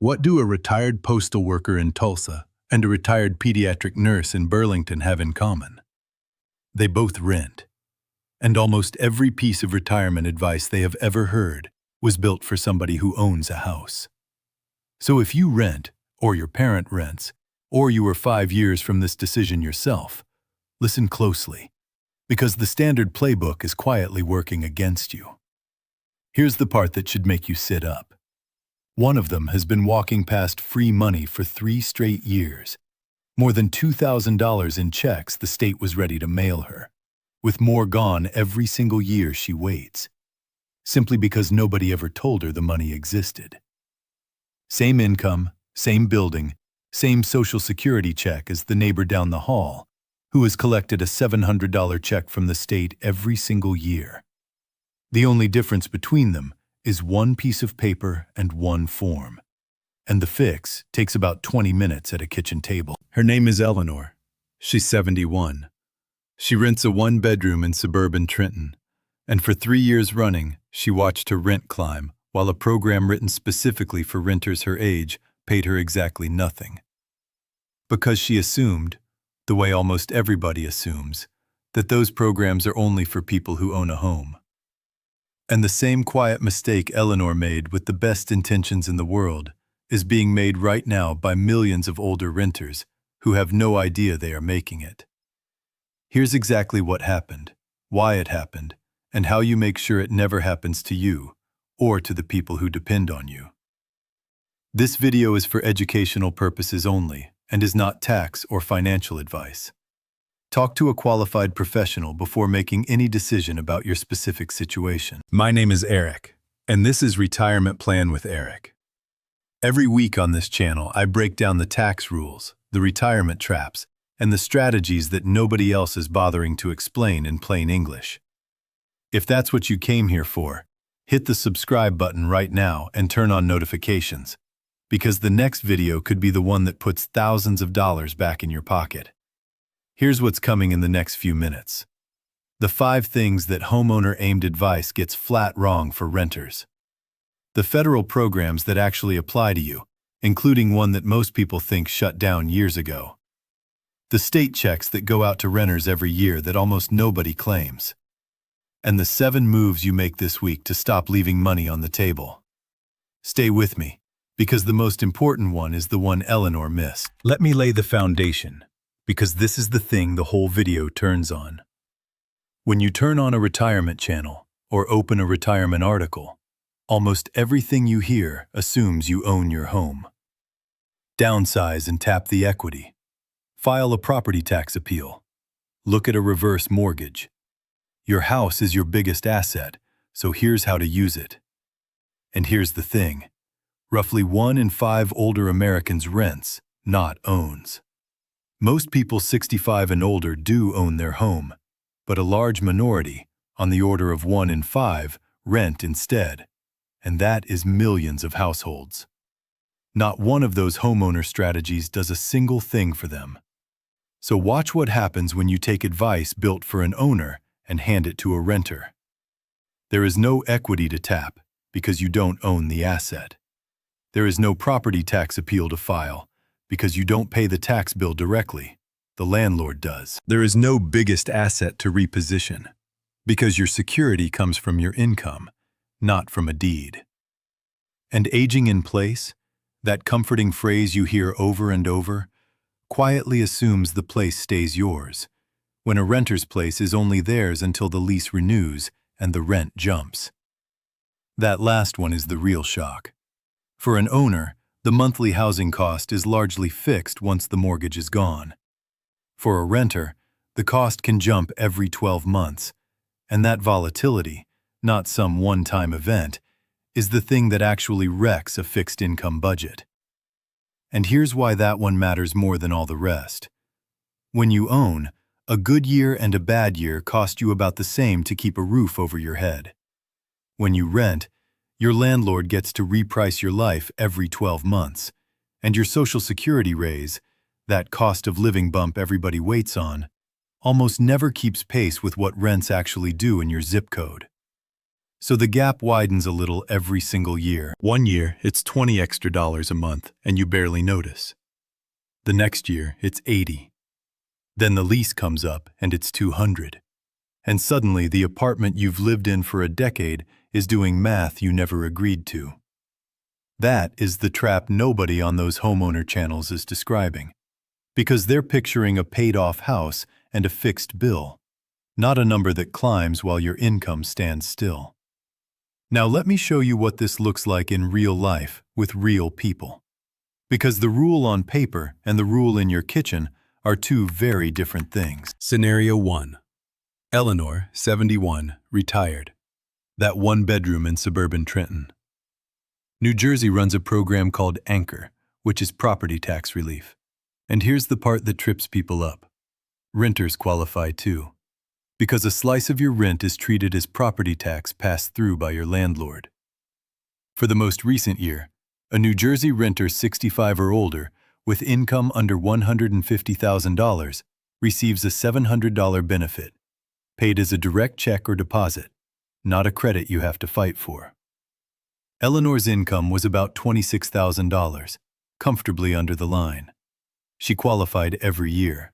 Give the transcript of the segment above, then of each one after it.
What do a retired postal worker in Tulsa and a retired pediatric nurse in Burlington have in common? They both rent. And almost every piece of retirement advice they have ever heard was built for somebody who owns a house. So if you rent, or your parent rents, or you are 5 years from this decision yourself, listen closely, because the standard playbook is quietly working against you. Here's the part that should make you sit up. One of them has been walking past free money for 3 straight years. More than $2,000 in checks the state was ready to mail her, with more gone every single year she waits, simply because nobody ever told her the money existed. Same income, same building, same Social Security check as the neighbor down the hall, who has collected a $700 check from the state every single year. The only difference between them is one piece of paper and one form. And the fix takes about 20 minutes at a kitchen table. Her name is Eleanor. She's 71. She rents a 1-bedroom in suburban Trenton. And for 3 years running, she watched her rent climb, while a program written specifically for renters her age paid her exactly nothing. Because she assumed, the way almost everybody assumes, that those programs are only for people who own a home. And the same quiet mistake Eleanor made with the best intentions in the world is being made right now by millions of older renters who have no idea they are making it. Here's exactly what happened, why it happened, and how you make sure it never happens to you or to the people who depend on you. This video is for educational purposes only and is not tax or financial advice. Talk to a qualified professional before making any decision about your specific situation. My name is Eric, and this is Retirement Plan with Eric. Every week on this channel, I break down the tax rules, the retirement traps, and the strategies that nobody else is bothering to explain in plain English. If that's what you came here for, hit the subscribe button right now and turn on notifications, because the next video could be the one that puts thousands of dollars back in your pocket. Here's what's coming in the next few minutes. The 5 things that homeowner-aimed advice gets flat wrong for renters. The federal programs that actually apply to you, including one that most people think shut down years ago. The state checks that go out to renters every year that almost nobody claims. And the 7 moves you make this week to stop leaving money on the table. Stay with me, because the most important one is the one Eleanor missed. Let me lay the foundation, because this is the thing the whole video turns on. When you turn on a retirement channel or open a retirement article, almost everything you hear assumes you own your home. Downsize and tap the equity. File a property tax appeal. Look at a reverse mortgage. Your house is your biggest asset, so here's how to use it. And here's the thing. Roughly 1 in 5 older Americans rents, not owns. Most people 65 and older do own their home, but a large minority, on the order of 1 in 5, rent instead. And that is millions of households. Not one of those homeowner strategies does a single thing for them. So watch what happens when you take advice built for an owner and hand it to a renter. There is no equity to tap because you don't own the asset. There is no property tax appeal to file because you don't pay the tax bill directly. The landlord does. There is no biggest asset to reposition because your security comes from your income, not from a deed. And aging in place, that comforting phrase you hear over and over, quietly assumes the place stays yours, when a renter's place is only theirs until the lease renews and the rent jumps. That last one is the real shock. For an owner, the monthly housing cost is largely fixed once the mortgage is gone. For a renter, the cost can jump every 12 months, and that volatility, not some one-time event, is the thing that actually wrecks a fixed-income budget. And here's why that one matters more than all the rest. When you own, a good year and a bad year cost you about the same to keep a roof over your head. When you rent, your landlord gets to reprice your life every 12 months, and your Social Security raise, that cost of living bump everybody waits on, almost never keeps pace with what rents actually do in your zip code. So the gap widens a little every single year. One year, it's $20 extra a month, and you barely notice. The next year, it's $80. Then the lease comes up, and it's $200. And suddenly, the apartment you've lived in for a decade is doing math you never agreed to. That is the trap nobody on those homeowner channels is describing, because they're picturing a paid-off house and a fixed bill, not a number that climbs while your income stands still. Now let me show you what this looks like in real life with real people. Because the rule on paper and the rule in your kitchen are two very different things. Scenario 1. Eleanor, 71, retired. That one bedroom in suburban Trenton. New Jersey runs a program called Anchor, which is property tax relief. And here's the part that trips people up. Renters qualify too, because a slice of your rent is treated as property tax passed through by your landlord. For the most recent year, a New Jersey renter 65 or older with income under $150,000 receives a $700 benefit, paid as a direct check or deposit, not a credit you have to fight for. Eleanor's income was about $26,000, comfortably under the line. She qualified every year.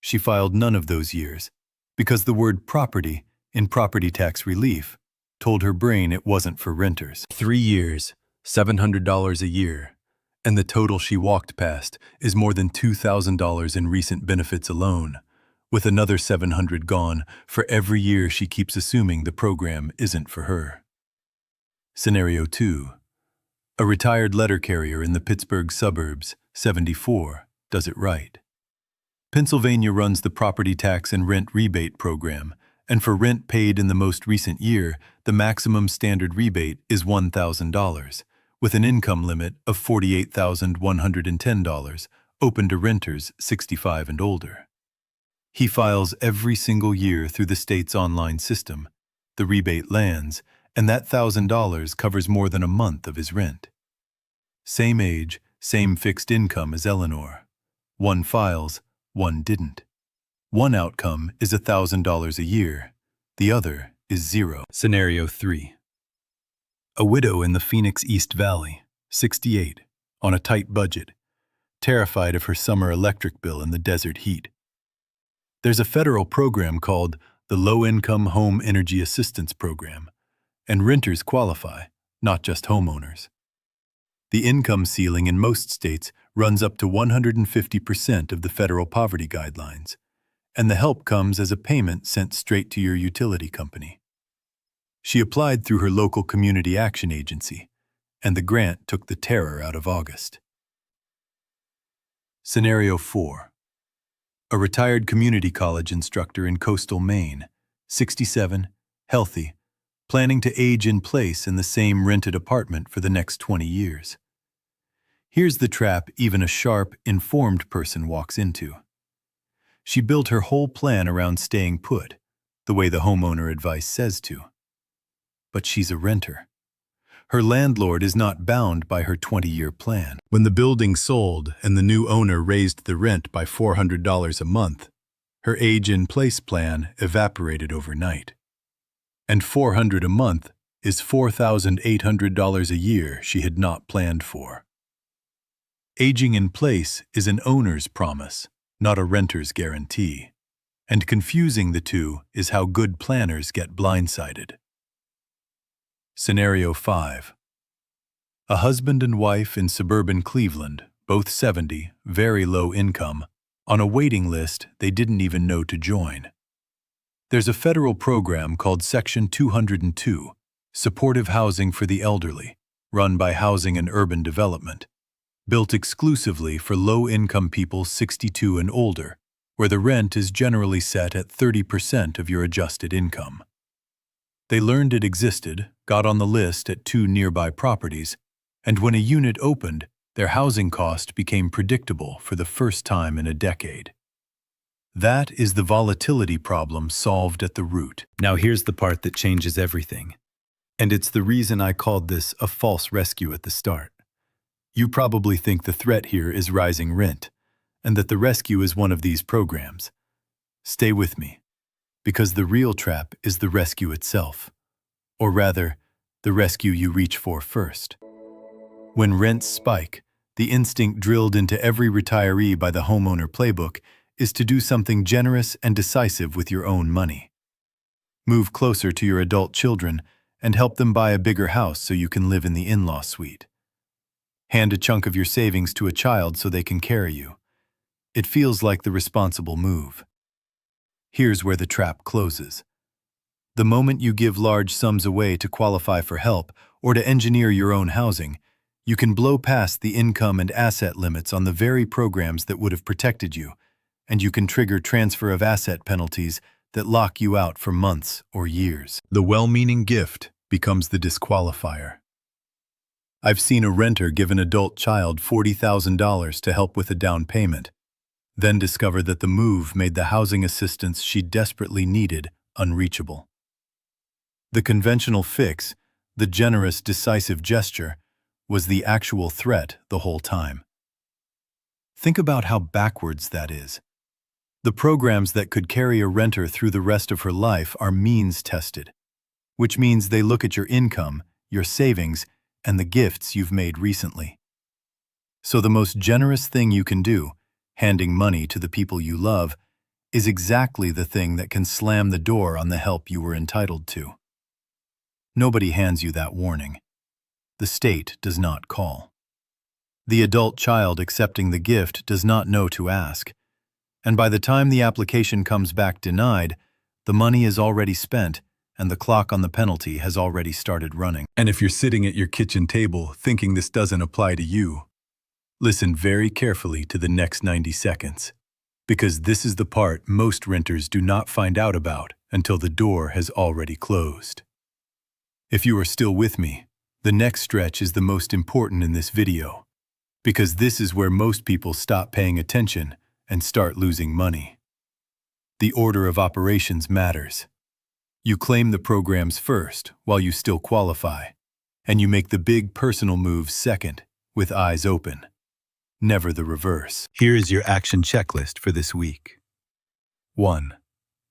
She filed none of those years because the word property in property tax relief told her brain it wasn't for renters. 3 years, $700 a year, and the total she walked past is more than $2,000 in recent benefits alone, with another $700 gone for every year she keeps assuming the program isn't for her. Scenario 2. A retired letter carrier in the Pittsburgh suburbs, 74, does it right. Pennsylvania runs the property tax and rent rebate program, and for rent paid in the most recent year, the maximum standard rebate is $1,000, with an income limit of $48,110, open to renters 65 and older. He files every single year through the state's online system. The rebate lands, and that $1,000 covers more than a month of his rent. Same age, same fixed income as Eleanor. One files, one didn't. One outcome is $1,000 a year. The other is zero. Scenario 3. A widow in the Phoenix East Valley, 68, on a tight budget, terrified of her summer electric bill in the desert heat. There's a federal program called the Low-Income Home Energy Assistance Program, and renters qualify, not just homeowners. The income ceiling in most states runs up to 150% of the federal poverty guidelines, and the help comes as a payment sent straight to your utility company. She applied through her local community action agency, and the grant took the terror out of August. Scenario 4. A retired community college instructor in coastal Maine, 67, healthy, planning to age in place in the same rented apartment for the next 20 years. Here's the trap even a sharp, informed person walks into. She built her whole plan around staying put, the way the homeowner advice says to. But she's a renter. Her landlord is not bound by her 20-year plan. When the building sold and the new owner raised the rent by $400 a month, her age-in-place plan evaporated overnight. And $400 a month is $4,800 a year she had not planned for. Aging in place is an owner's promise, not a renter's guarantee. And confusing the two is how good planners get blindsided. Scenario 5. A husband and wife in suburban Cleveland, both 70, very low income, on a waiting list they didn't even know to join. There's a federal program called Section 202, Supportive Housing for the Elderly, run by Housing and Urban Development, built exclusively for low-income people 62 and older, where the rent is generally set at 30% of your adjusted income. They learned it existed, got on the list at 2 nearby properties, and when a unit opened, their housing cost became predictable for the first time in a decade. That is the volatility problem solved at the root. Now here's the part that changes everything. And it's the reason I called this a false rescue at the start. You probably think the threat here is rising rent, and that the rescue is one of these programs. Stay with me, because the real trap is the rescue itself. or rather, the rescue you reach for first. When rents spike, the instinct drilled into every retiree by the homeowner playbook is to do something generous and decisive with your own money. Move closer to your adult children and help them buy a bigger house so you can live in the in-law suite. Hand a chunk of your savings to a child so they can carry you. It feels like the responsible move. Here's where the trap closes. The moment you give large sums away to qualify for help or to engineer your own housing, you can blow past the income and asset limits on the very programs that would have protected you, and you can trigger transfer of asset penalties that lock you out for months or years. The well-meaning gift becomes the disqualifier. I've seen a renter give an adult child $40,000 to help with a down payment, then discover that the move made the housing assistance she desperately needed unreachable. The conventional fix, the generous, decisive gesture, was the actual threat the whole time. Think about how backwards that is. The programs that could carry a renter through the rest of her life are means-tested, which means they look at your income, your savings, and the gifts you've made recently. So the most generous thing you can do, handing money to the people you love, is exactly the thing that can slam the door on the help you were entitled to. Nobody hands you that warning. The state does not call. The adult child accepting the gift does not know to ask. And by the time the application comes back denied, the money is already spent and the clock on the penalty has already started running. And if you're sitting at your kitchen table thinking this doesn't apply to you, listen very carefully to the next 90 seconds, because this is the part most renters do not find out about until the door has already closed. If you are still with me, the next stretch is the most important in this video, because this is where most people stop paying attention and start losing money. The order of operations matters. You claim the programs first while you still qualify, and you make the big personal moves second, with eyes open. Never the reverse. Here is your action checklist for this week. 1.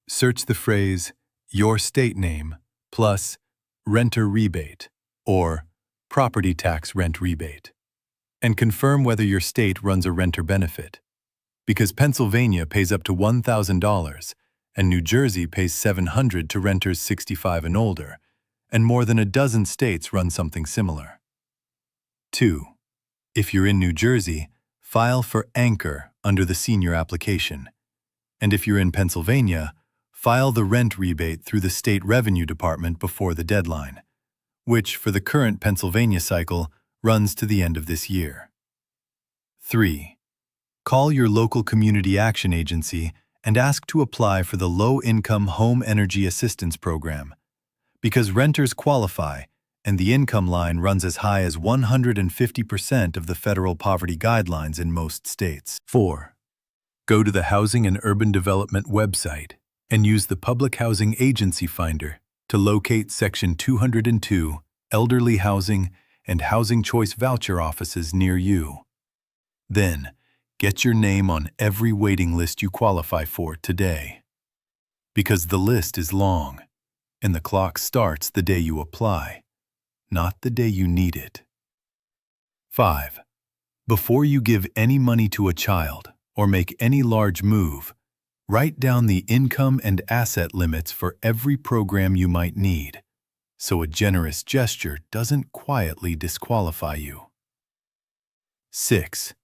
Search the phrase, your state name, plus renter rebate, or property tax rent rebate, and confirm whether your state runs a renter benefit, because Pennsylvania pays up to $1,000 and New Jersey pays $700 to renters 65 and older, and more than a dozen states run something similar. 2. If you're in New Jersey, file for Anchor under the senior application, and if you're in Pennsylvania, file the rent rebate through the state revenue department before the deadline, which for the current Pennsylvania cycle runs to the end of this year. 3. Call your local community action agency and ask to apply for the Low-Income Home Energy Assistance Program, because renters qualify and the income line runs as high as 150% of the federal poverty guidelines in most states. 4. Go to the Housing and Urban Development website and use the Public Housing Agency Finder to locate Section 202 Elderly Housing and Housing Choice Voucher offices near you. Then, get your name on every waiting list you qualify for today. Because the list is long, and the clock starts the day you apply, not the day you need it. 5. Before you give any money to a child or make any large move, write down the income and asset limits for every program you might need, so a generous gesture doesn't quietly disqualify you. 6.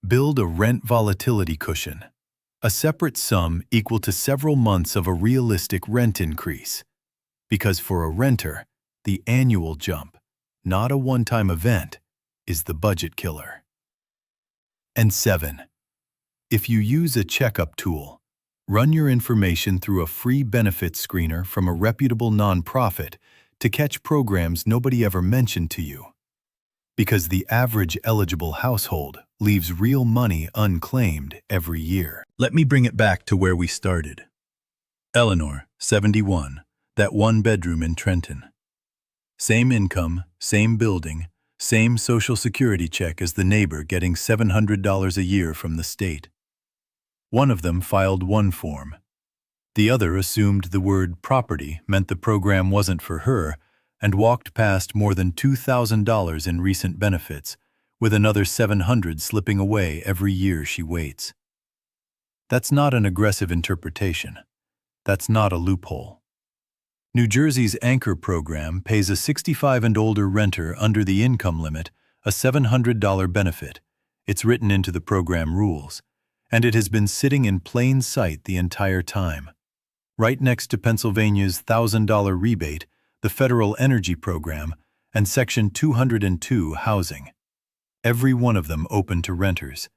Build a rent volatility cushion, a separate sum equal to several months of a realistic rent increase, because for a renter, the annual jump, not a one-time event, is the budget killer. And 7. If you use a checkup tool, run your information through a free benefits screener from a reputable nonprofit to catch programs nobody ever mentioned to you. Because the average eligible household leaves real money unclaimed every year. Let me bring it back to where we started. Eleanor, 71, that one bedroom in Trenton. Same income, same building, same Social Security check as the neighbor getting $700 a year from the state. One of them filed one form. The other assumed the word property meant the program wasn't for her, and walked past more than $2,000 in recent benefits, with another $700 slipping away every year she waits. That's not an aggressive interpretation. That's not a loophole. New Jersey's Anchor program pays a 65 and older renter under the income limit a $700 benefit. It's written into the program rules, and it has been sitting in plain sight the entire time. Right next to Pennsylvania's $1,000 rebate, the Federal Energy Program, and Section 202 housing. Every one of them open to renters.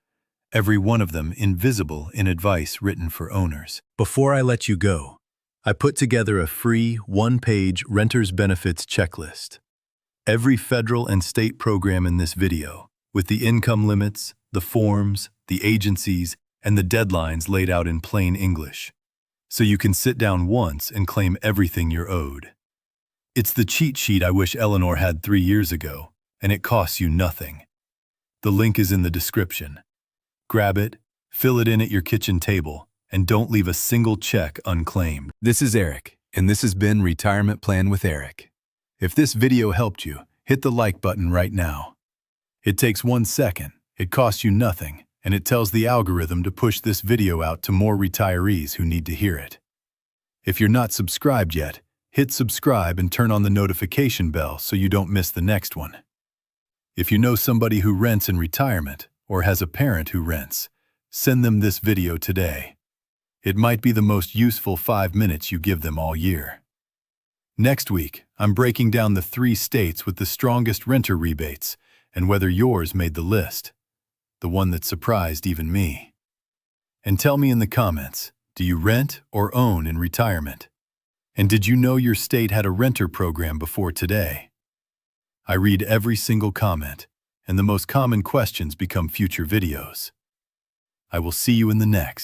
Every one of them invisible in advice written for owners. Before I let you go, I put together a free one-page renter's benefits checklist. Every federal and state program in this video, with the income limits, the forms, the agencies, and the deadlines laid out in plain English. So you can sit down once and claim everything you're owed. It's the cheat sheet I wish Eleanor had 3 years ago, and it costs you nothing. The link is in the description. Grab it, fill it in at your kitchen table, and don't leave a single check unclaimed. This is Eric, and this has been Retirement Plan with Eric. If this video helped you, hit the like button right now. It takes 1 second, it costs you nothing, and it tells the algorithm to push this video out to more retirees who need to hear it. If you're not subscribed yet, hit subscribe and turn on the notification bell so you don't miss the next one. If you know somebody who rents in retirement or has a parent who rents, send them this video today. It might be the most useful 5 minutes you give them all year. Next week, I'm breaking down the 3 states with the strongest renter rebates and whether yours made the list, the one that surprised even me. And tell me in the comments, do you rent or own in retirement? And did you know your state had a renter program before today? I read every single comment, and the most common questions become future videos. I will see you in the next.